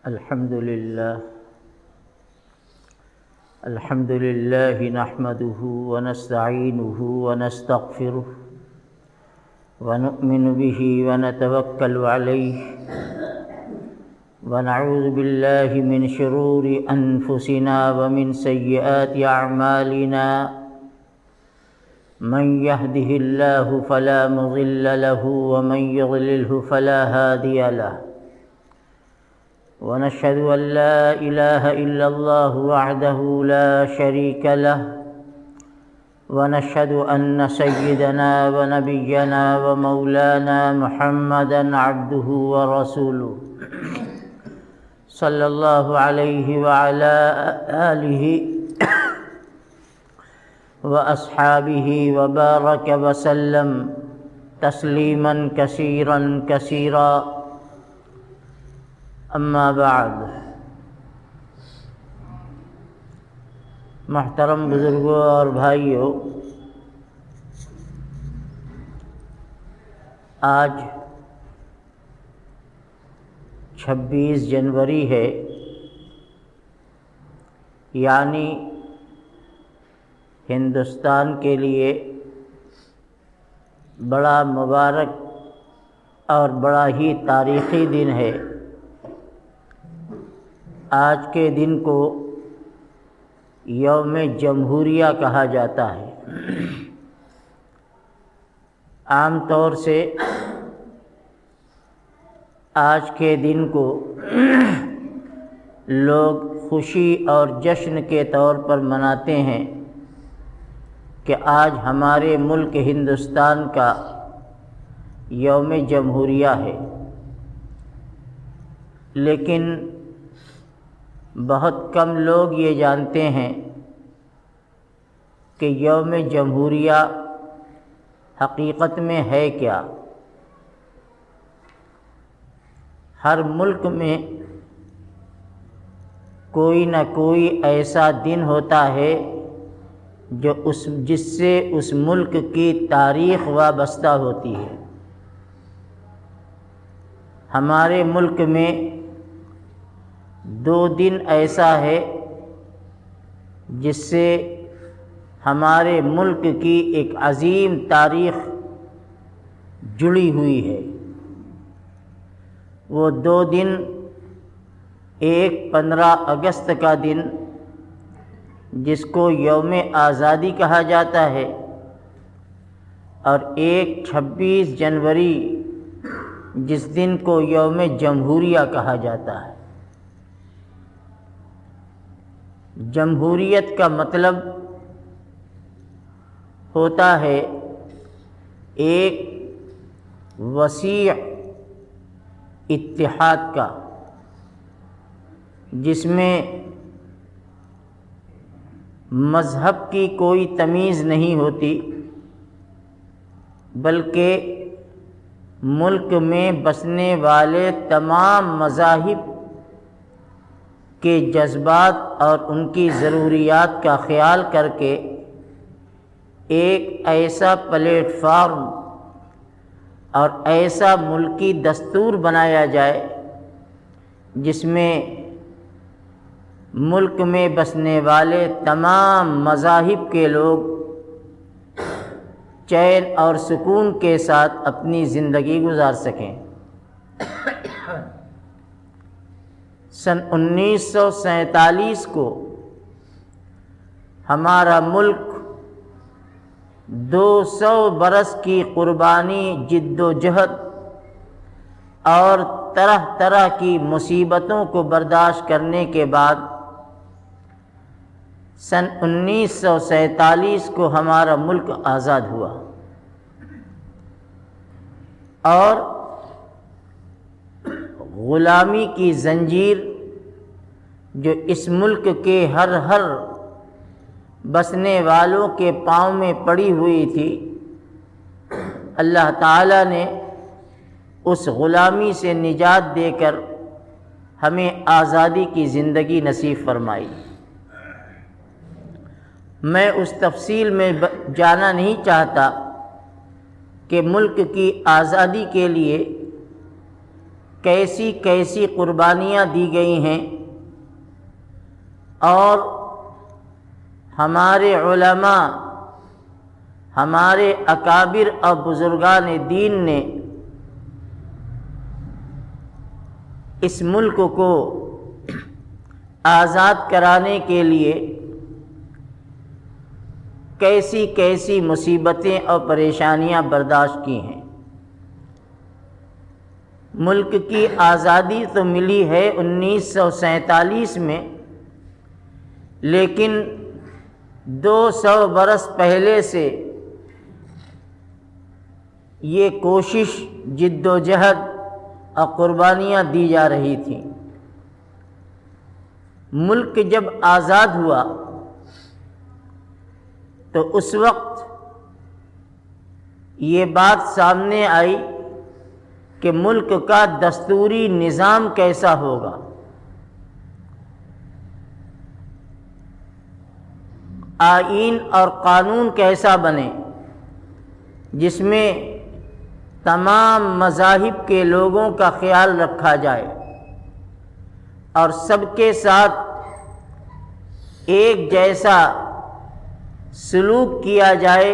الحمد لله نحمده ونستعينه ونستغفره ونؤمن به ونتوكل عليه ونعوذ بالله من شرور أنفسنا ومن سيئات أعمالنا من يهده الله فلا مضل له ومن يضلله فلا هادي له ونشهد أن لا إله إلا الله وحده لا شريك له ونشهد أن سيدنا ونبينا ومولانا محمدا عبده ورسوله صلى الله عليه وعلى آله وأصحابه وبارك وسلم تسليما كثيرا كثيرا اما بعد۔ محترم بزرگوں اور بھائیوں، آج 26 جنوری ہے، یعنی ہندوستان کے لیے بڑا مبارک اور بڑا ہی تاریخی دن ہے۔ آج کے دن کو یوم جمہوریہ کہا جاتا ہے۔ عام طور سے آج کے دن کو لوگ خوشی اور جشن کے طور پر مناتے ہیں کہ آج ہمارے ملک ہندوستان کا یوم جمہوریہ ہے، لیکن بہت کم لوگ یہ جانتے ہیں کہ یوم جمہوریہ حقیقت میں ہے کیا۔ ہر ملک میں کوئی نہ کوئی ایسا دن ہوتا ہے جو جس سے اس ملک کی تاریخ وابستہ ہوتی ہے۔ ہمارے ملک میں 2 دن ایسا ہے جس سے ہمارے ملک کی ایک عظیم تاریخ جڑی ہوئی ہے۔ وہ 2 دن، ایک 15 اگست کا دن جس کو یوم آزادی کہا جاتا ہے، اور ایک 26 جنوری جس دن کو یوم جمہوریہ کہا جاتا ہے۔ جمہوریت کا مطلب ہوتا ہے ایک وسیع اتحاد کا، جس میں مذہب کی کوئی تمیز نہیں ہوتی، بلکہ ملک میں بسنے والے تمام مذاہب کے جذبات اور ان کی ضروریات کا خیال کر کے ایک ایسا پلیٹ فارم اور ایسا ملکی دستور بنایا جائے جس میں ملک میں بسنے والے تمام مذاہب کے لوگ چین اور سکون کے ساتھ اپنی زندگی گزار سکیں۔ سن 1947 کو ہمارا ملک 200 برس کی قربانی، جد و جہد اور طرح طرح کی مصیبتوں کو برداشت کرنے کے بعد سن 1947 کو ہمارا ملک آزاد ہوا، اور غلامی کی زنجیر جو اس ملک کے ہر بسنے والوں کے پاؤں میں پڑی ہوئی تھی، اللہ تعالیٰ نے اس غلامی سے نجات دے کر ہمیں آزادی کی زندگی نصیب فرمائی۔ میں اس تفصیل میں جانا نہیں چاہتا کہ ملک کی آزادی کے لیے کیسی کیسی قربانیاں دی گئی ہیں، اور ہمارے علماء، ہمارے اکابر اور بزرگان دین نے اس ملک کو آزاد کرانے کے لیے کیسی کیسی مصیبتیں اور پریشانیاں برداشت کی ہیں۔ ملک کی آزادی تو ملی ہے 1947 میں، لیکن 200 برس پہلے سے یہ کوشش، جد و جہد اور قربانیاں دی جا رہی تھیں۔ ملک جب آزاد ہوا تو اس وقت یہ بات سامنے آئی کہ ملک کا دستوری نظام کیسا ہوگا۔ آئین اور قانون کیسا بنے جس میں تمام مذاہب کے لوگوں کا خیال رکھا جائے اور سب کے ساتھ ایک جیسا سلوک کیا جائے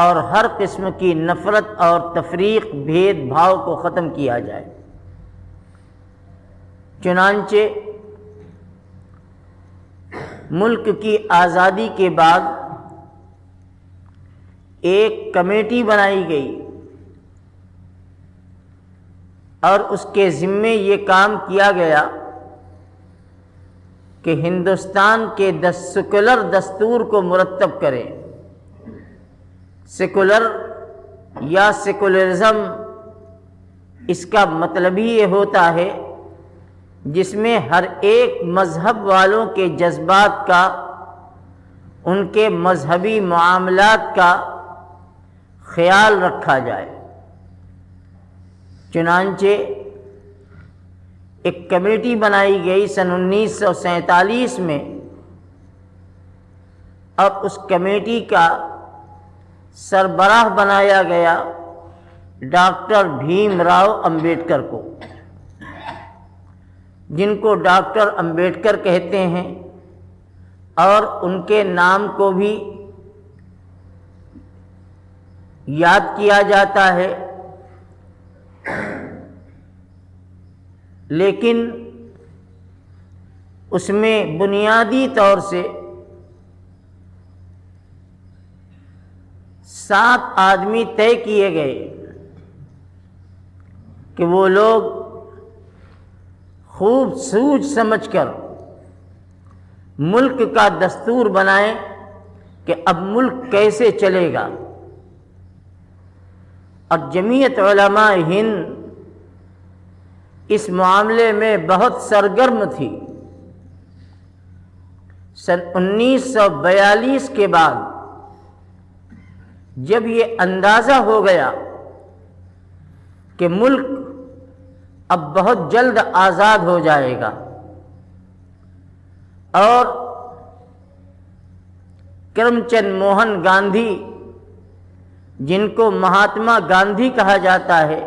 اور ہر قسم کی نفرت اور تفریق، بھید بھاؤ کو ختم کیا جائے۔ چنانچہ ملک کی آزادی کے بعد ایک کمیٹی بنائی گئی اور اس کے ذمے یہ کام کیا گیا کہ ہندوستان کے سیکولر دستور کو مرتب کرے۔ سیکولر یا سیکولرزم، اس کا مطلب ہی یہ ہوتا ہے جس میں ہر ایک مذہب والوں کے جذبات کا، ان کے مذہبی معاملات کا خیال رکھا جائے۔ چنانچہ ایک کمیٹی بنائی گئی سن 1947 میں، اور اس کمیٹی کا سربراہ بنایا گیا ڈاکٹر بھیم راؤ امبیڈکر کو، جن کو ڈاکٹر امبیڈکر کہتے ہیں، اور ان کے نام کو بھی یاد کیا جاتا ہے۔ لیکن اس میں بنیادی طور سے 7 آدمی طے کیے گئے کہ وہ لوگ خوب سوچ سمجھ کر ملک کا دستور بنائیں کہ اب ملک کیسے چلے گا۔ اور جمعیت علماء ہند اس معاملے میں بہت سرگرم تھی۔ سن 1942 کے بعد جب یہ اندازہ ہو گیا کہ ملک اب بہت جلد آزاد ہو جائے گا، اور کرم چند موہن گاندھی، جن کو مہاتما گاندھی کہا جاتا ہے،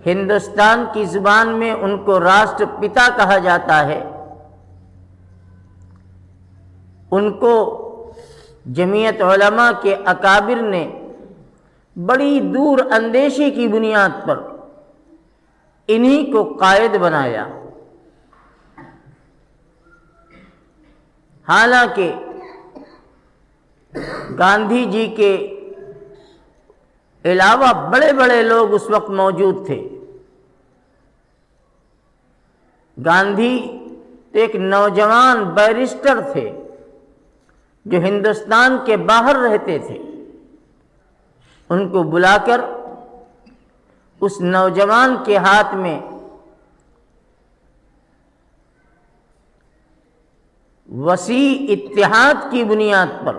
ہندوستان کی زبان میں ان کو راشٹر پتا کہا جاتا ہے، ان کو جمعیت علماء کے اکابر نے بڑی دور اندیشی کی بنیاد پر انہی کو قائد بنایا۔ حالانکہ گاندھی جی کے علاوہ بڑے بڑے لوگ اس وقت موجود تھے۔ گاندھی ایک نوجوان بیرسٹر تھے جو ہندوستان کے باہر رہتے تھے۔ ان کو بلا کر اس نوجوان کے ہاتھ میں وسیع اتحاد کی بنیاد پر،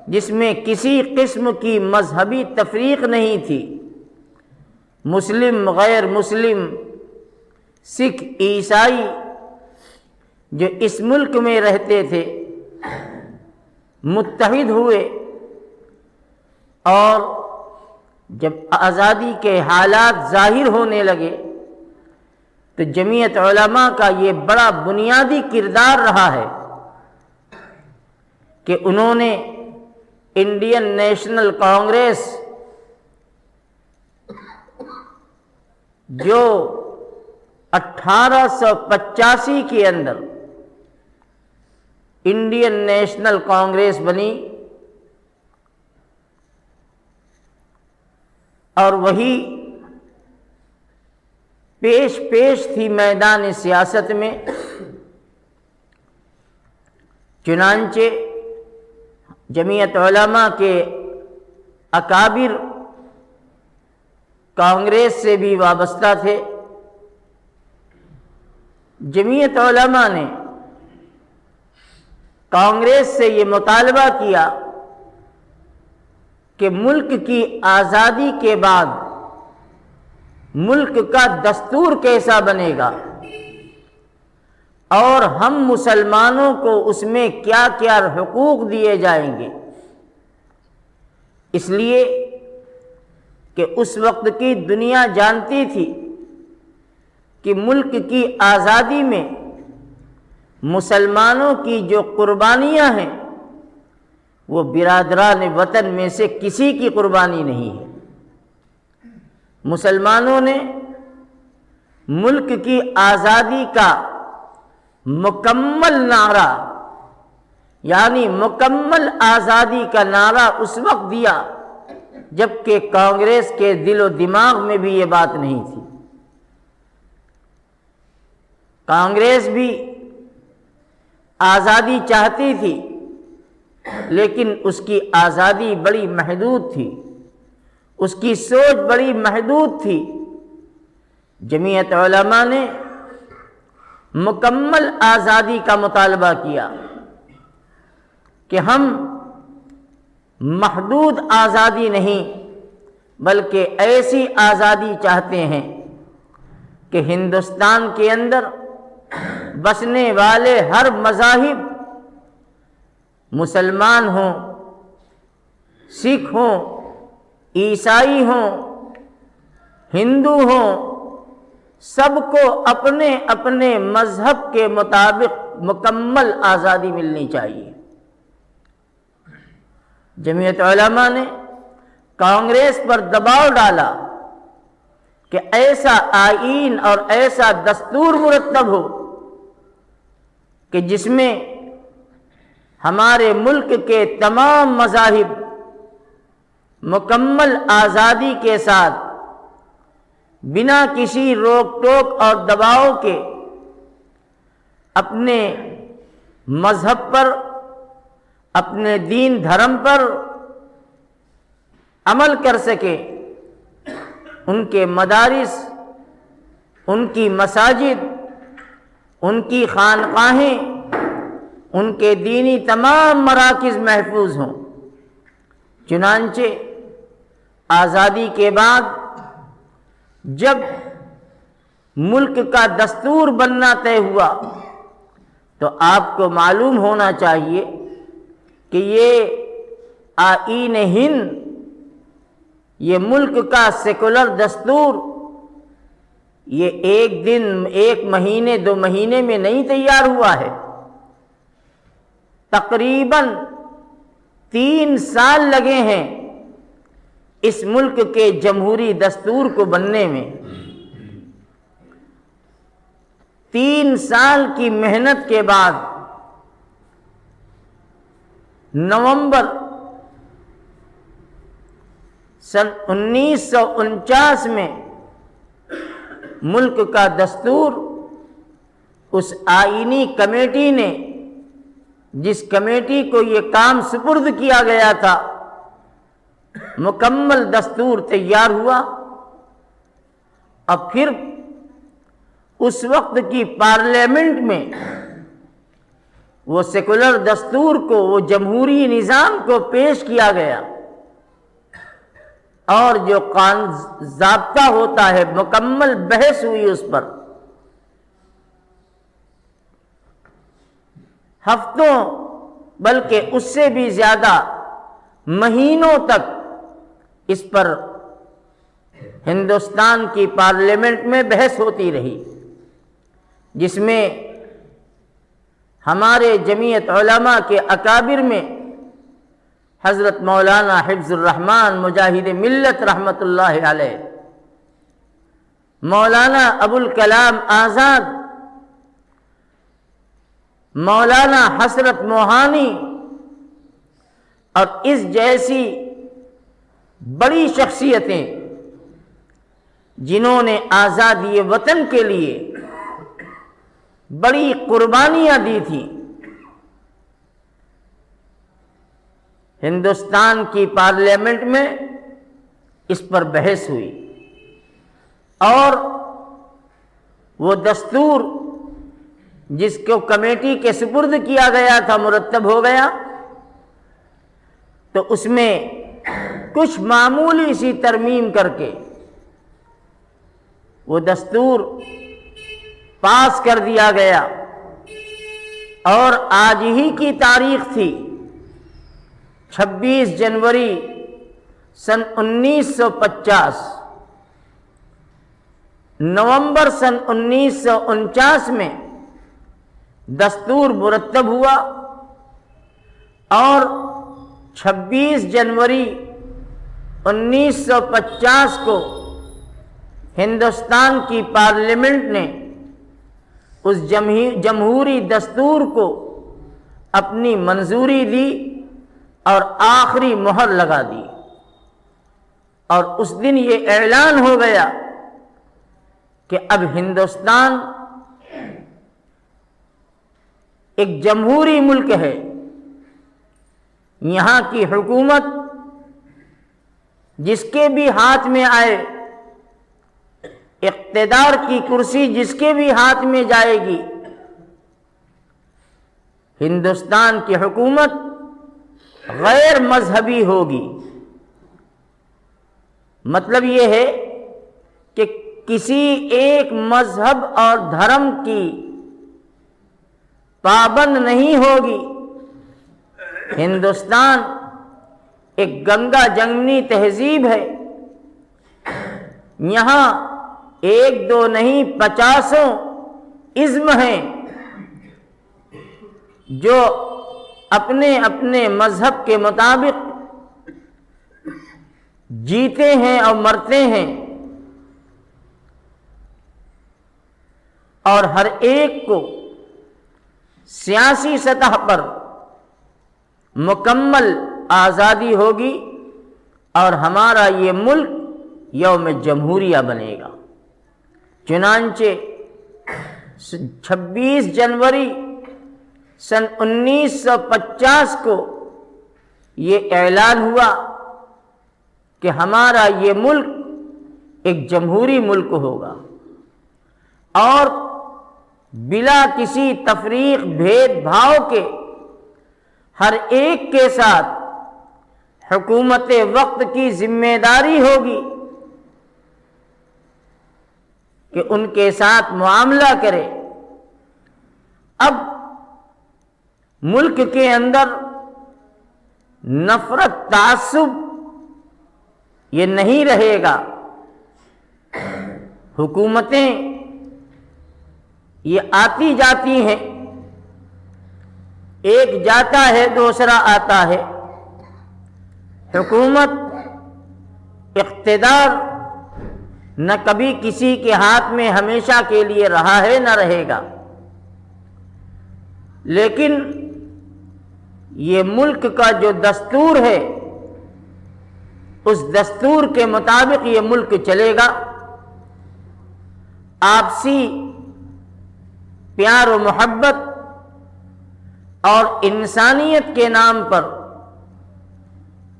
جس میں کسی قسم کی مذہبی تفریق نہیں تھی، مسلم غیر مسلم، سکھ عیسائی، جو اس ملک میں رہتے تھے، متحد ہوئے اور جب آزادی کے حالات ظاہر ہونے لگے تو جمعیت علماء کا یہ بڑا بنیادی کردار رہا ہے کہ انہوں نے انڈین نیشنل کانگریس جو 1885 کے اندر انڈین نیشنل کانگریس بنی اور وہی پیش تھی میدان سیاست میں، چنانچہ جمعیت علماء کے اکابر کانگریس سے بھی وابستہ تھے۔ جمعیت علماء نے کانگریس سے یہ مطالبہ کیا کہ ملک کی آزادی کے بعد ملک کا دستور کیسا بنے گا اور ہم مسلمانوں کو اس میں کیا کیا حقوق دیے جائیں گے، اس لیے کہ اس وقت کی دنیا جانتی تھی کہ ملک کی آزادی میں مسلمانوں کی جو قربانیاں ہیں وہ برادران وطن میں سے کسی کی قربانی نہیں ہے۔ مسلمانوں نے ملک کی آزادی کا مکمل نعرہ، یعنی مکمل آزادی کا نعرہ اس وقت دیا جبکہ کانگریس کے دل و دماغ میں بھی یہ بات نہیں تھی۔ کانگریس بھی آزادی چاہتی تھی لیکن اس کی آزادی بڑی محدود تھی، اس کی سوچ بڑی محدود تھی۔ جمعیت علماء نے مکمل آزادی کا مطالبہ کیا کہ ہم محدود آزادی نہیں بلکہ ایسی آزادی چاہتے ہیں کہ ہندوستان کے اندر بسنے والے ہر مذاہب، مسلمان ہوں، سکھ ہوں، عیسائی ہوں، ہندو ہوں، سب کو اپنے اپنے مذہب کے مطابق مکمل آزادی ملنی چاہیے۔ جمعیت علماء نے کانگریس پر دباؤ ڈالا کہ ایسا آئین اور ایسا دستور مرتب ہو کہ جس میں ہمارے ملک کے تمام مذاہب مکمل آزادی کے ساتھ بنا کسی روک ٹوک اور دباؤ کے اپنے مذہب پر، اپنے دین دھرم پر عمل کر سکے۔ ان کے مدارس، ان کی مساجد، ان کی خانقاہیں، ان کے دینی تمام مراکز محفوظ ہوں۔ چنانچہ آزادی کے بعد جب ملک کا دستور بننا طے ہوا تو آپ کو معلوم ہونا چاہیے کہ یہ آئین ہند، یہ ملک کا سیکولر دستور، یہ ایک دن، ایک مہینے، 2 مہینے میں نہیں تیار ہوا ہے۔ تقریباً 3 سال لگے ہیں اس ملک کے جمہوری دستور کو بننے میں۔ 3 سال کی محنت کے بعد نومبر سن 1949 میں ملک کا دستور اس آئینی کمیٹی نے، جس کمیٹی کو یہ کام سپرد کیا گیا تھا، مکمل دستور تیار ہوا۔ اب پھر اس وقت کی پارلیمنٹ میں وہ سیکولر دستور کو، وہ جمہوری نظام کو پیش کیا گیا اور جو قانون ضابطہ ہوتا ہے مکمل بحث ہوئی اس پر۔ ہفتوں بلکہ اس سے بھی زیادہ مہینوں تک اس پر ہندوستان کی پارلیمنٹ میں بحث ہوتی رہی، جس میں ہمارے جمعیت علماء کے اکابر میں حضرت مولانا حفظ الرحمن مجاہد ملت رحمۃ اللہ علیہ، مولانا ابوالکلام آزاد، مولانا حسرت موہانی اور اس جیسی بڑی شخصیتیں جنہوں نے آزادی وطن کے لیے بڑی قربانیاں دی تھیں، ہندوستان کی پارلیمنٹ میں اس پر بحث ہوئی اور وہ دستور جس کو کمیٹی کے سپرد کیا گیا تھا مرتب ہو گیا، تو اس میں کچھ معمولی سی ترمیم کر کے وہ دستور پاس کر دیا گیا، اور آج ہی کی تاریخ تھی 26 جنوری سن 1950، نومبر سن 1949 میں دستور مرتب ہوا، اور 26 جنوری 1950 کو ہندوستان کی پارلیمنٹ نے اس جمہوری دستور کو اپنی منظوری دی اور آخری مہر لگا دی، اور اس دن یہ اعلان ہو گیا کہ اب ہندوستان ایک جمہوری ملک ہے، یہاں کی حکومت جس کے بھی ہاتھ میں آئے، اقتدار کی کرسی جس کے بھی ہاتھ میں جائے گی، ہندوستان کی حکومت غیر مذہبی ہوگی۔ مطلب یہ ہے کہ کسی ایک مذہب اور دھرم کی پابند نہیں ہوگی۔ ہندوستان ایک گنگا جمنی تہذیب ہے، یہاں ایک دو نہیں 50 اِزم ہیں جو اپنے اپنے مذہب کے مطابق جیتے ہیں اور مرتے ہیں، اور ہر ایک کو سیاسی سطح پر مکمل آزادی ہوگی، اور ہمارا یہ ملک یوم جمہوریہ بنے گا۔ چنانچہ 26 جنوری سن 1950 کو یہ اعلان ہوا کہ ہمارا یہ ملک ایک جمہوری ملک ہوگا، اور بلا کسی تفریق بھید بھاؤ کے ہر ایک کے ساتھ حکومت وقت کی ذمہ داری ہوگی کہ ان کے ساتھ معاملہ کرے۔ اب ملک کے اندر نفرت تعصب یہ نہیں رہے گا، حکومتیں یہ آتی جاتی ہیں، ایک جاتا ہے دوسرا آتا ہے، حکومت اقتدار نہ کبھی کسی کے ہاتھ میں ہمیشہ کے لیے رہا ہے نہ رہے گا، لیکن یہ ملک کا جو دستور ہے اس دستور کے مطابق یہ ملک چلے گا۔ آپسی پیار و محبت اور انسانیت کے نام پر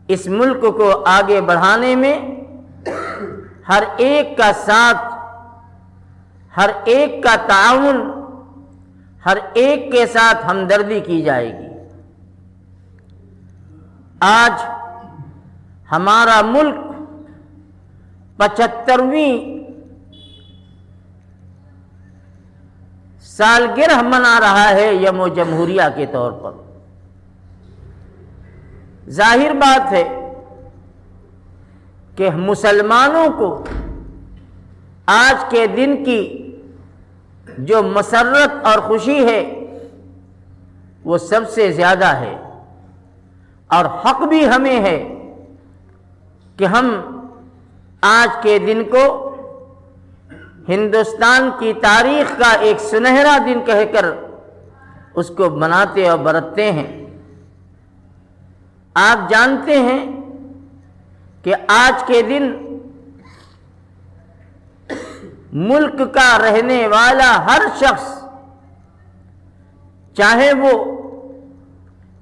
اس ملک کو آگے بڑھانے میں ہر ایک کا ساتھ، ہر ایک کا تعاون، ہر ایک کے ساتھ ہمدردی کی جائے گی۔ آج ہمارا ملک 75ویں سالگرہ منا رہا ہے یوم جمہوریہ کے طور پر۔ ظاہر بات ہے کہ مسلمانوں کو آج کے دن کی جو مسرت اور خوشی ہے وہ سب سے زیادہ ہے، اور حق بھی ہمیں ہے کہ ہم آج کے دن کو ہندوستان کی تاریخ کا ایک سنہرا دن کہہ کر اس کو مناتے اور برتتے ہیں۔ آپ جانتے ہیں کہ آج کے دن ملک کا رہنے والا ہر شخص، چاہے وہ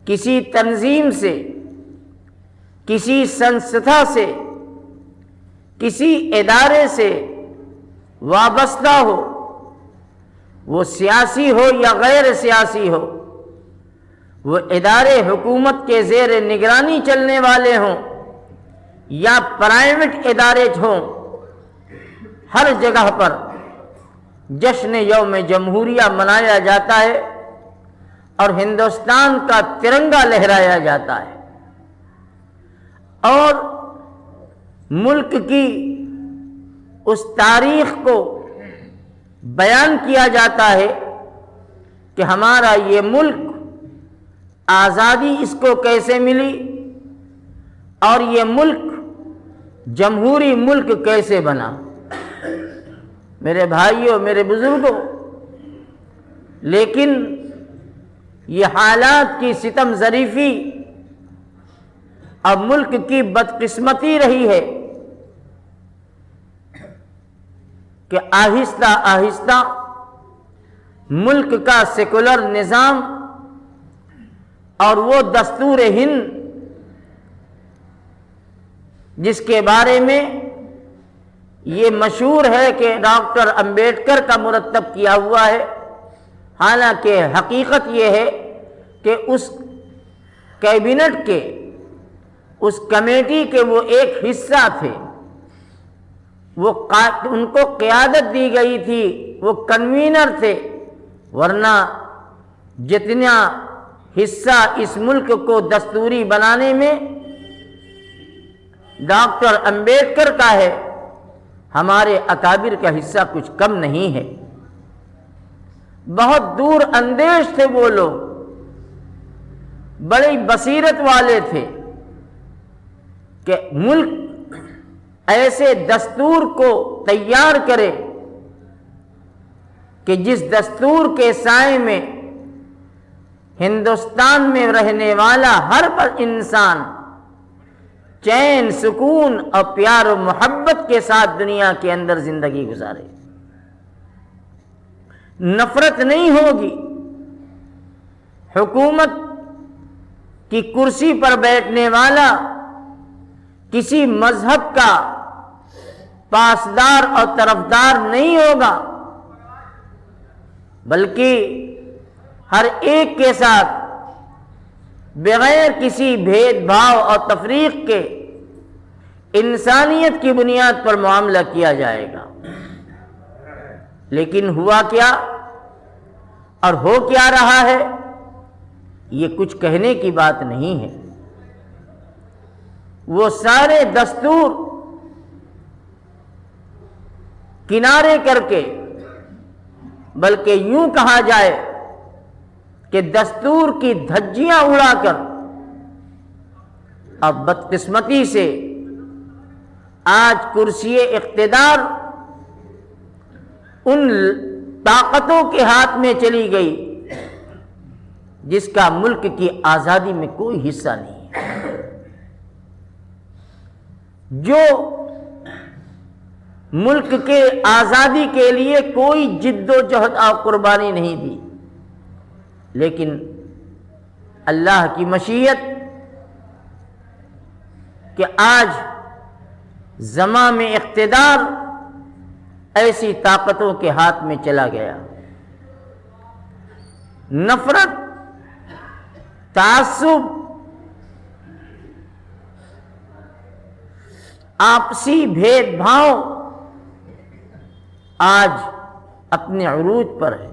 کسی تنظیم سے، کسی سنستھا سے، کسی ادارے سے وابستہ ہو، وہ سیاسی ہو یا غیر سیاسی ہو، وہ ادارے حکومت کے زیر نگرانی چلنے والے ہوں یا پرائیویٹ ادارے ہوں، ہر جگہ پر جشن یوم جمہوریہ منایا جاتا ہے اور ہندوستان کا ترنگا لہرایا جاتا ہے، اور ملک کی اس تاریخ کو بیان کیا جاتا ہے کہ ہمارا یہ ملک آزادی اس کو کیسے ملی اور یہ ملک جمہوری ملک کیسے بنا۔ میرے بھائیوں، میرے بزرگوں، لیکن یہ حالات کی ستم ظریفی اب ملک کی بدقسمتی رہی ہے کہ آہستہ آہستہ ملک کا سیکولر نظام اور وہ دستور ہند جس کے بارے میں یہ مشہور ہے کہ ڈاکٹر امبیڈکر کا مرتب کیا ہوا ہے، حالانکہ حقیقت یہ ہے کہ اس کیبنٹ کے، اس کمیٹی کے وہ ایک حصہ تھے، ان کو قیادت دی گئی تھی، وہ کنوینر تھے، ورنہ جتنا حصہ اس ملک کو دستوری بنانے میں ڈاکٹر امبیڈکر کا ہے، ہمارے اکابر کا حصہ کچھ کم نہیں ہے۔ بہت دور اندیش تھے وہ لوگ، بڑی بصیرت والے تھے کہ ملک ایسے دستور کو تیار کرے کہ جس دستور کے سائے میں ہندوستان میں رہنے والا ہر انسان چین، سکون اور پیار و محبت کے ساتھ دنیا کے اندر زندگی گزارے، نفرت نہیں ہوگی، حکومت کی کرسی پر بیٹھنے والا کسی مذہب کا پاسدار اور طرفدار نہیں ہوگا، بلکہ ہر ایک کے ساتھ بغیر کسی بھید بھاؤ اور تفریق کے انسانیت کی بنیاد پر معاملہ کیا جائے گا۔ لیکن ہوا کیا اور ہو کیا رہا ہے، یہ کچھ کہنے کی بات نہیں ہے۔ وہ سارے دستور کنارے کر کے، بلکہ یوں کہا جائے کہ دستور کی دھجیاں اڑا کر، اب بدقسمتی سے آج کرسی اقتدار ان طاقتوں کے ہاتھ میں چلی گئی جس کا ملک کی آزادی میں کوئی حصہ نہیں ہے، جو ملک کے آزادی کے لیے کوئی جد و جہد اور قربانی نہیں دی، لیکن اللہ کی مشیت کہ آج زمام اقتدار ایسی طاقتوں کے ہاتھ میں چلا گیا۔ نفرت، تعصب، آپسی بھید بھاؤ آج اپنے عروج پر ہے۔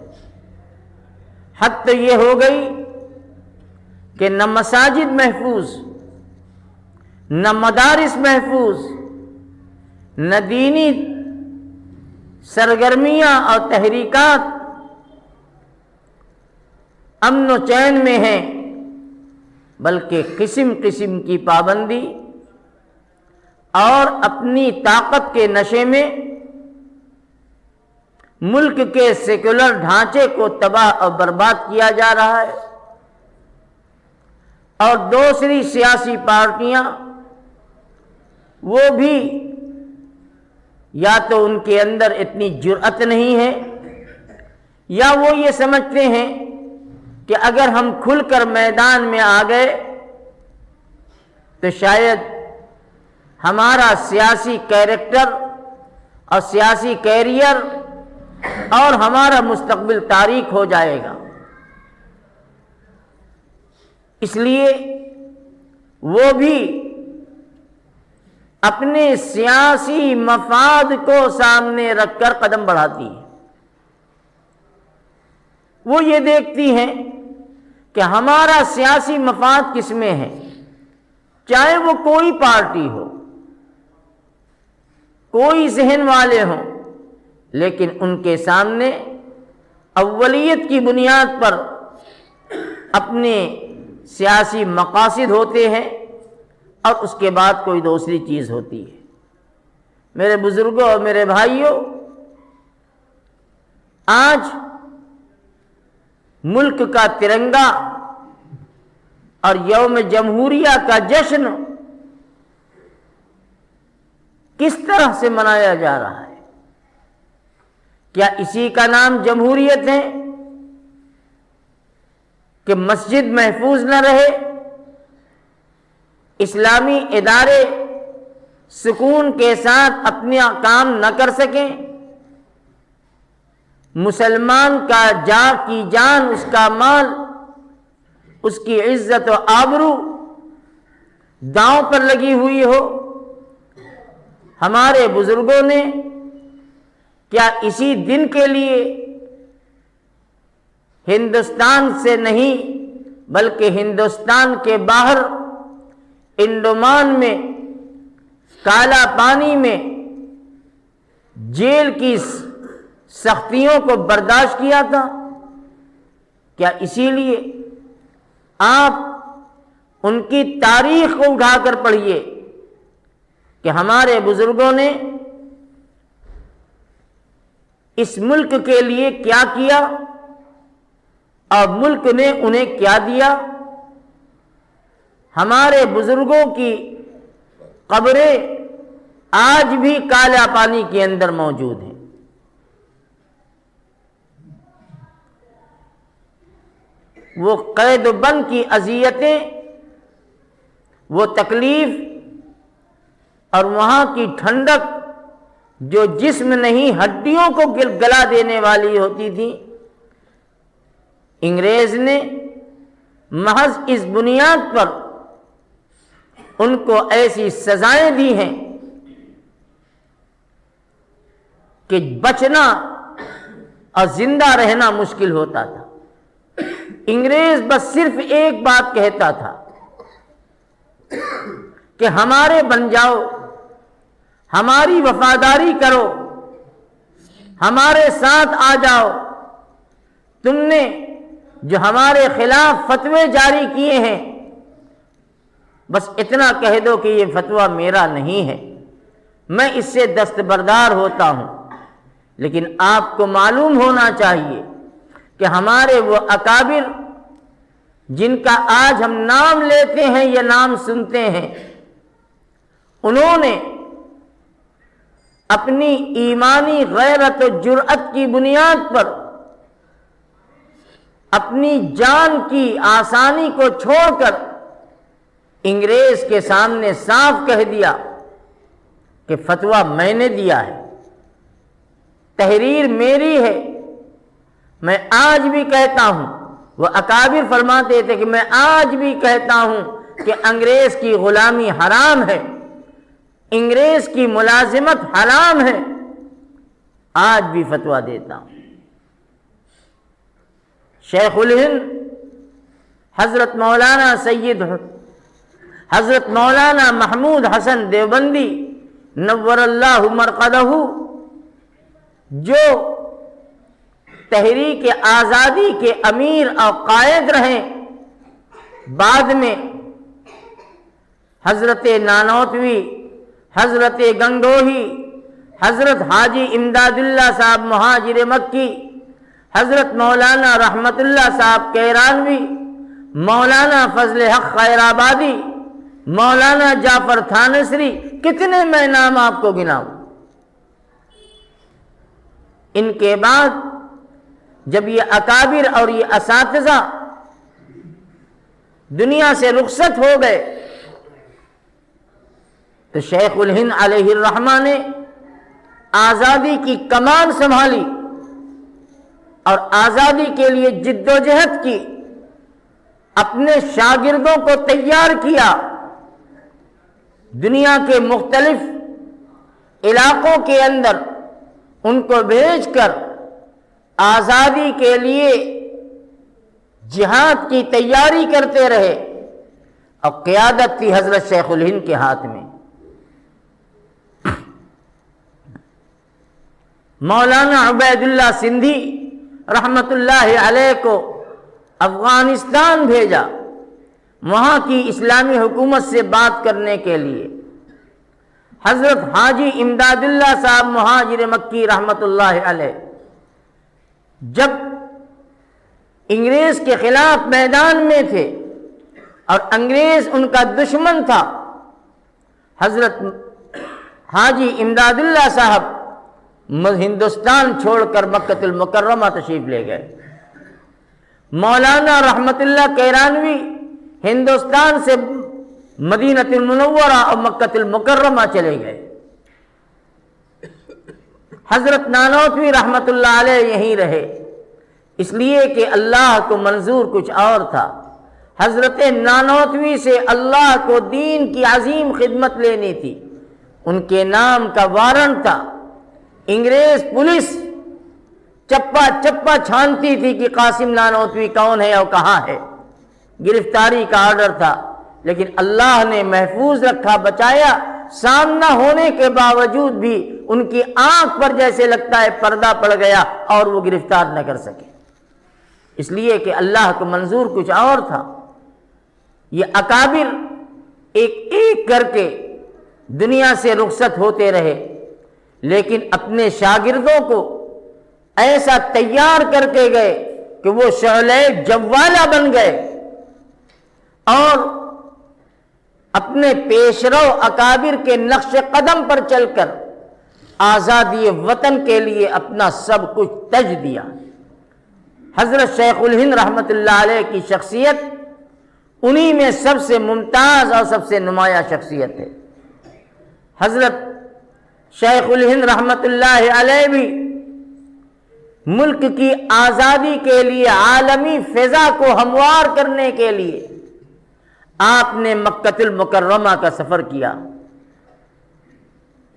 حد تو یہ ہو گئی کہ نہ مساجد محفوظ، نہ مدارس محفوظ، نہ دینی سرگرمیاں اور تحریکات امن و چین میں ہیں، بلکہ قسم قسم کی پابندی اور اپنی طاقت کے نشے میں ملک کے سیکولر ڈھانچے کو تباہ اور برباد کیا جا رہا ہے، اور دوسری سیاسی پارٹیاں وہ بھی یا تو ان کے اندر اتنی جرأت نہیں ہے، یا وہ یہ سمجھتے ہیں کہ اگر ہم کھل کر میدان میں آ گئے تو شاید ہمارا سیاسی کیریکٹر اور سیاسی کیریئر اور ہمارا مستقبل تاریک ہو جائے گا۔ اس لیے وہ بھی اپنے سیاسی مفاد کو سامنے رکھ کر قدم بڑھاتی ہے۔ وہ یہ دیکھتی ہیں کہ ہمارا سیاسی مفاد کس میں ہے، چاہے وہ کوئی پارٹی ہو، کوئی ذہن والے ہوں، لیکن ان کے سامنے اولیت کی بنیاد پر اپنے سیاسی مقاصد ہوتے ہیں اور اس کے بعد کوئی دوسری چیز ہوتی ہے۔ میرے بزرگوں اور میرے بھائیوں، آج ملک کا ترنگا اور یوم جمہوریہ کا جشن کس طرح سے منایا جا رہا ہے؟ کیا اسی کا نام جمہوریت ہے کہ مسجد محفوظ نہ رہے، اسلامی ادارے سکون کے ساتھ اپنا کام نہ کر سکیں، مسلمان کا کی جان، اس کا مال، اس کی عزت و آبرو داؤں پر لگی ہوئی ہو؟ ہمارے بزرگوں نے کیا اسی دن کے لیے ہندوستان سے نہیں بلکہ ہندوستان کے باہر انڈمان میں کالا پانی میں جیل کی سختیوں کو برداشت کیا تھا؟ کیا اسی لیے آپ ان کی تاریخ کو اٹھا کر پڑھیے کہ ہمارے بزرگوں نے اس ملک کے لیے کیا کیا اور ملک نے انہیں کیا دیا؟ ہمارے بزرگوں کی قبریں آج بھی کالا پانی کے اندر موجود ہیں۔ وہ قید و بند کی اذیتیں، وہ تکلیف اور وہاں کی ٹھنڈک جو جسم نہیں ہڈیوں کو گلا دینے والی ہوتی تھی، انگریز نے محض اس بنیاد پر ان کو ایسی سزائیں دی ہیں کہ بچنا اور زندہ رہنا مشکل ہوتا تھا۔ انگریز بس صرف ایک بات کہتا تھا کہ ہمارے بن جاؤ، ہماری وفاداری کرو، ہمارے ساتھ آ جاؤ، تم نے جو ہمارے خلاف فتوے جاری کیے ہیں بس اتنا کہہ دو کہ یہ فتویٰ میرا نہیں ہے، میں اس سے دستبردار ہوتا ہوں۔ لیکن آپ کو معلوم ہونا چاہیے کہ ہمارے وہ اکابر جن کا آج ہم نام لیتے ہیں یا نام سنتے ہیں، انہوں نے اپنی ایمانی غیرت و جرأت کی بنیاد پر اپنی جان کی آسانی کو چھوڑ کر انگریز کے سامنے صاف کہہ دیا کہ فتویٰ میں نے دیا ہے، تحریر میری ہے۔ میں آج بھی کہتا ہوں، وہ اکابر فرماتے تھے کہ میں آج بھی کہتا ہوں کہ انگریز کی غلامی حرام ہے، انگریز کی ملازمت حرام ہے، آج بھی فتویٰ دیتا ہوں۔ شیخ الہند حضرت مولانا محمود حسن دیوبندی نور اللہ مرقدہ جو تحریک آزادی کے امیر اور قائد رہے، بعد میں حضرت نانوتوی، حضرت گنگوہی، حضرت حاجی امداد اللہ صاحب مہاجر مکی، حضرت مولانا رحمت اللہ صاحب کیرانوی، مولانا فضل حق خیر آبادی، مولانا جعفر تھانسری، کتنے میں نام آپ کو گناؤں۔ ان کے بعد جب یہ اکابر اور یہ اساتذہ دنیا سے رخصت ہو گئے تو شیخ الہند علیہ الرحمہ نے آزادی کی کمان سنبھالی اور آزادی کے لیے جد و جہد کی، اپنے شاگردوں کو تیار کیا، دنیا کے مختلف علاقوں کے اندر ان کو بھیج کر آزادی کے لیے جہاد کی تیاری کرتے رہے، اور قیادت تھی حضرت شیخ الہند کے ہاتھ میں۔ مولانا عبید اللہ سندھی رحمت اللہ علیہ کو افغانستان بھیجا وہاں کی اسلامی حکومت سے بات کرنے کے لیے۔ حضرت حاجی امداد اللہ صاحب مہاجر مکی رحمت اللہ علیہ جب انگریز کے خلاف میدان میں تھے اور انگریز ان کا دشمن تھا، حضرت حاجی امداد اللہ صاحب ہندوستان چھوڑ کر مکہ المکرمہ تشریف لے گئے۔ مولانا رحمت اللہ کیرانوی ہندوستان سے مدینہ المنورہ اور مکہ المکرمہ چلے گئے۔ حضرت نانوتوی رحمت اللہ علیہ یہیں رہے، اس لیے کہ اللہ کو منظور کچھ اور تھا۔ حضرت نانوتوی سے اللہ کو دین کی عظیم خدمت لینی تھی، ان کے نام کا وارنٹ تھا۔ انگریز پولیس چپا چپا چھانتی تھی کہ قاسم نانوتوی کون ہے اور کہاں ہے، گرفتاری کا آرڈر تھا، لیکن اللہ نے محفوظ رکھا، بچایا۔ سامنا ہونے کے باوجود بھی ان کی آنکھ پر جیسے لگتا ہے پردہ پڑ گیا اور وہ گرفتار نہ کر سکے، اس لیے کہ اللہ کو منظور کچھ اور تھا۔ یہ اکابر ایک ایک کر کے دنیا سے رخصت ہوتے رہے، لیکن اپنے شاگردوں کو ایسا تیار کر کے گئے کہ وہ شعلہ جوالہ بن گئے اور اپنے پیشرو اکابر کے نقش قدم پر چل کر آزادی وطن کے لیے اپنا سب کچھ تج دیا۔ حضرت شیخ الہند رحمت اللہ علیہ کی شخصیت انہی میں سب سے ممتاز اور سب سے نمایاں شخصیت ہے۔ حضرت شیخ الہند رحمت اللہ علیہ بھی ملک کی آزادی کے لیے، عالمی فضا کو ہموار کرنے کے لیے آپ نے مکہ المکرمہ کا سفر کیا،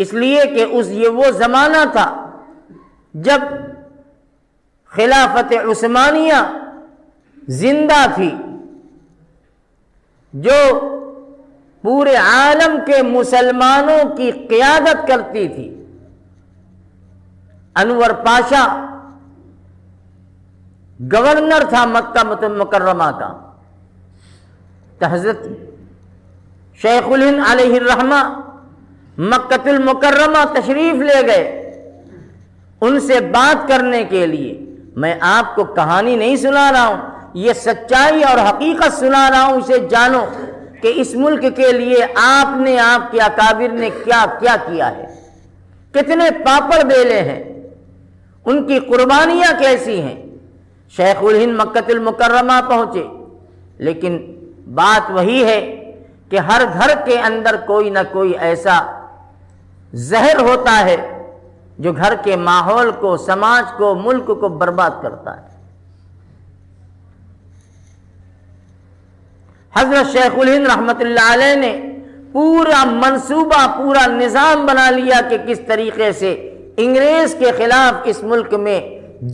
اس لیے کہ یہ وہ زمانہ تھا جب خلافت عثمانیہ زندہ تھی، جو پورے عالم کے مسلمانوں کی قیادت کرتی تھی۔ انور پاشا گورنر تھا مکہ مکرمہ کا، تو حضرت شیخ الہند علیہ الرحمہ مکہ المکرمہ تشریف لے گئے ان سے بات کرنے کے لیے۔ میں آپ کو کہانی نہیں سنا رہا ہوں، یہ سچائی اور حقیقت سنا رہا ہوں، اسے جانو کہ اس ملک کے لیے آپ نے، آپ کے اکابر نے کیا کیا کیا ہے، کتنے پاپڑ بیلے ہیں، ان کی قربانیاں کیسی ہیں۔ شیخ الہند مکہ المکرمہ پہنچے، لیکن بات وہی ہے کہ ہر گھر کے اندر کوئی نہ کوئی ایسا زہر ہوتا ہے جو گھر کے ماحول کو، سماج کو، ملک کو برباد کرتا ہے۔ حضرت شیخ الہند رحمت اللہ علیہ نے پورا منصوبہ، پورا نظام بنا لیا کہ کس طریقے سے انگریز کے خلاف اس ملک میں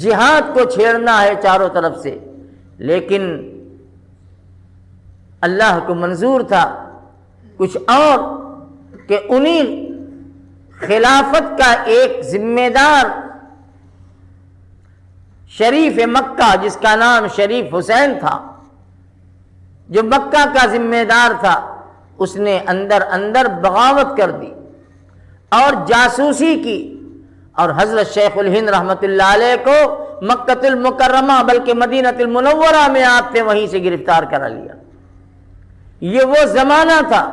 جہاد کو چھیڑنا ہے چاروں طرف سے، لیکن اللہ کو منظور تھا کچھ اور، کہ انہی خلافت کا ایک ذمہ دار شریف مکہ جس کا نام شریف حسین تھا، جو مکہ کا ذمہ دار تھا، اس نے اندر اندر بغاوت کر دی اور جاسوسی کی، اور حضرت شیخ الہند رحمۃ اللہ علیہ کو مکہ المکرمہ بلکہ مدینہ المنورہ میں آپ نے وہیں سے گرفتار کرا لیا۔ یہ وہ زمانہ تھا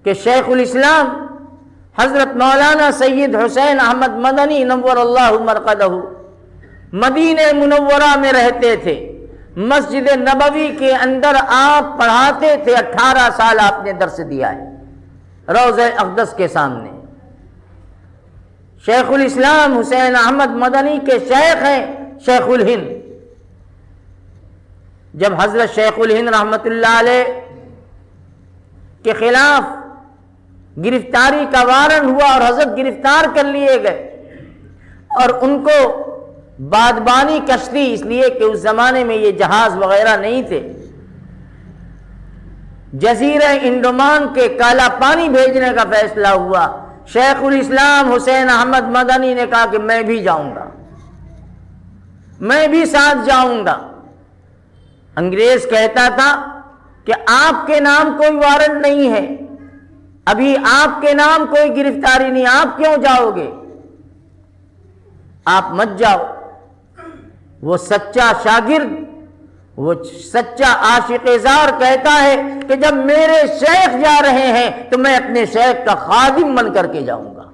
کہ شیخ الاسلام حضرت مولانا سید حسین احمد مدنی نور اللہ مرقدہ مدینہ منورہ میں رہتے تھے، مسجد نبوی کے اندر آپ پڑھاتے تھے، 18 سال آپ نے درس دیا ہے روضہ اقدس کے سامنے۔ شیخ الاسلام حسین احمد مدنی کے شیخ ہیں شیخ الہند۔ جب حضرت شیخ الہند رحمۃ اللہ علیہ کے خلاف گرفتاری کا وارنٹ ہوا اور حضرت گرفتار کر لیے گئے، اور ان کو بادبانی کشتی، اس لیے کہ اس زمانے میں یہ جہاز وغیرہ نہیں تھے، جزیرہ انڈمان کے کالا پانی بھیجنے کا فیصلہ ہوا۔ شیخ الاسلام حسین احمد مدنی نے کہا کہ میں بھی جاؤں گا، میں بھی ساتھ جاؤں گا۔ انگریز کہتا تھا کہ آپ کے نام کوئی وارنٹ نہیں ہے، ابھی آپ کے نام کوئی گرفتاری نہیں، آپ کیوں جاؤ گے؟ آپ مت جاؤ۔ وہ سچا شاگرد، وہ سچا عاشق زار کہتا ہے کہ جب میرے شیخ جا رہے ہیں تو میں اپنے شیخ کا خادم بن کر کے جاؤں گا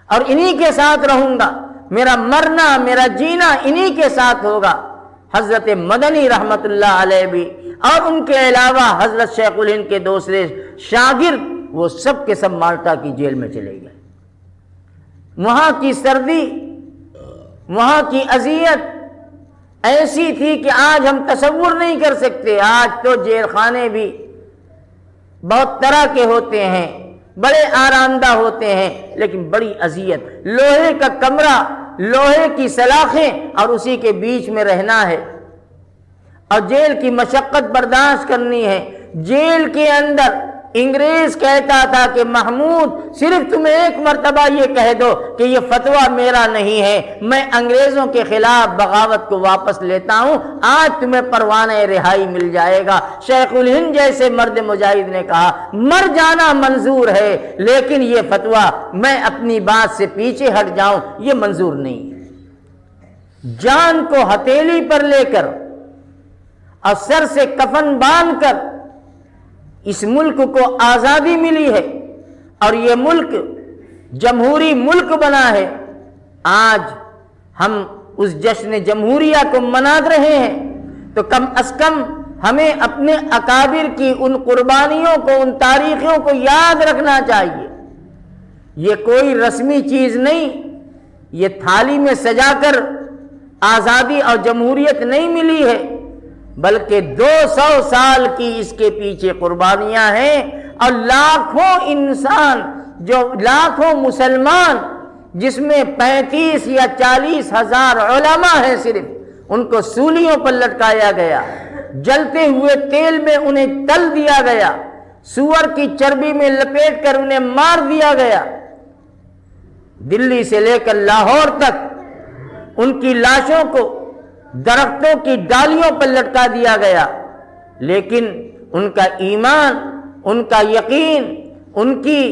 اور انہی کے ساتھ رہوں گا، میرا مرنا میرا جینا انہی کے ساتھ ہوگا۔ حضرت مدنی رحمت اللہ علیہ بھی اور ان کے علاوہ حضرت شیخ الہند کے دوسرے شاگرد، وہ سب کے سب مالٹا کی جیل میں چلے گئے۔ وہاں کی سردی، وہاں کی اذیت ایسی تھی کہ آج ہم تصور نہیں کر سکتے۔ آج تو جیل خانے بھی بہت طرح کے ہوتے ہیں، بڑے آرام دہ ہوتے ہیں، لیکن بڑی اذیت، لوہے کا کمرہ، لوہے کی سلاخیں اور اسی کے بیچ میں رہنا ہے، اور جیل کی مشقت برداشت کرنی ہے۔ جیل کے اندر انگریز کہتا تھا کہ محمود صرف تمہیں ایک مرتبہ یہ کہہ دو کہ یہ فتویٰ میرا نہیں ہے، میں انگریزوں کے خلاف بغاوت کو واپس لیتا ہوں، آج تمہیں پروانہ رہائی مل جائے گا۔ شیخ الہند جیسے مرد مجاہد نے کہا مر جانا منظور ہے، لیکن یہ فتویٰ میں اپنی بات سے پیچھے ہٹ جاؤں یہ منظور نہیں ہے۔ جان کو ہتھیلی پر لے کر اور سر سے کفن باندھ کر اس ملک کو آزادی ملی ہے اور یہ ملک جمہوری ملک بنا ہے۔ آج ہم اس جشن جمہوریہ کو منا رہے ہیں تو کم از کم ہمیں اپنے اکابر کی ان قربانیوں کو، ان تاریخوں کو یاد رکھنا چاہیے۔ یہ کوئی رسمی چیز نہیں، یہ تھالی میں سجا کر آزادی اور جمہوریت نہیں ملی ہے، بلکہ 200 سال کی اس کے پیچھے قربانیاں ہیں، اور لاکھوں انسان، جو لاکھوں مسلمان، جس میں 35 یا 40 ہزار علماء ہیں صرف، ان کو سولیوں پر لٹکایا گیا، جلتے ہوئے تیل میں انہیں تل دیا گیا، سور کی چربی میں لپیٹ کر انہیں مار دیا گیا، دلی سے لے کر لاہور تک ان کی لاشوں کو درختوں کی ڈالیوں پر لٹکا دیا گیا، لیکن ان کا ایمان، ان کا یقین، ان کی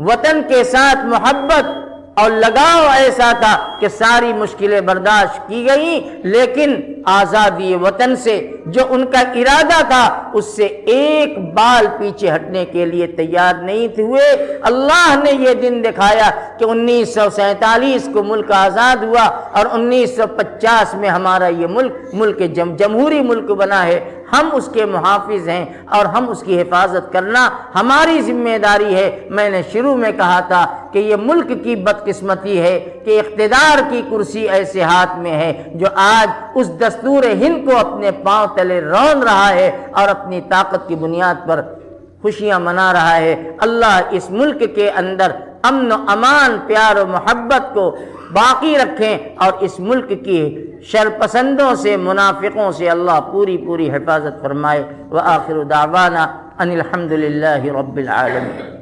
وطن کے ساتھ محبت اور لگاؤ ایسا تھا کہ ساری مشکلیں برداشت کی گئیں، لیکن آزادی وطن سے جو ان کا ارادہ تھا اس سے ایک بال پیچھے ہٹنے کے لیے تیار نہیں ہوئے۔ اللہ نے یہ دن دکھایا کہ 1947 کو ملک آزاد ہوا اور 1950 میں ہمارا یہ ملک جمہوری ملک بنا ہے۔ ہم اس کے محافظ ہیں اور ہم اس کی حفاظت کرنا ہماری ذمہ داری ہے۔ میں نے شروع میں کہا تھا کہ یہ ملک کی بدقسمتی ہے کہ اقتدار کی کرسی ایسے ہاتھ میں ہے جو آج اس دستور ہند کو اپنے پاؤں تلے رون رہا ہے اور اپنی طاقت کی بنیاد پر خوشیاں منا رہا ہے۔ اللہ اس ملک کے اندر امن و امان، پیار و محبت کو باقی رکھیں اور اس ملک کی شرپسندوں سے، منافقوں سے اللہ پوری حفاظت فرمائے۔ وآخر دعوانا ان الحمد للہ رب العالمین۔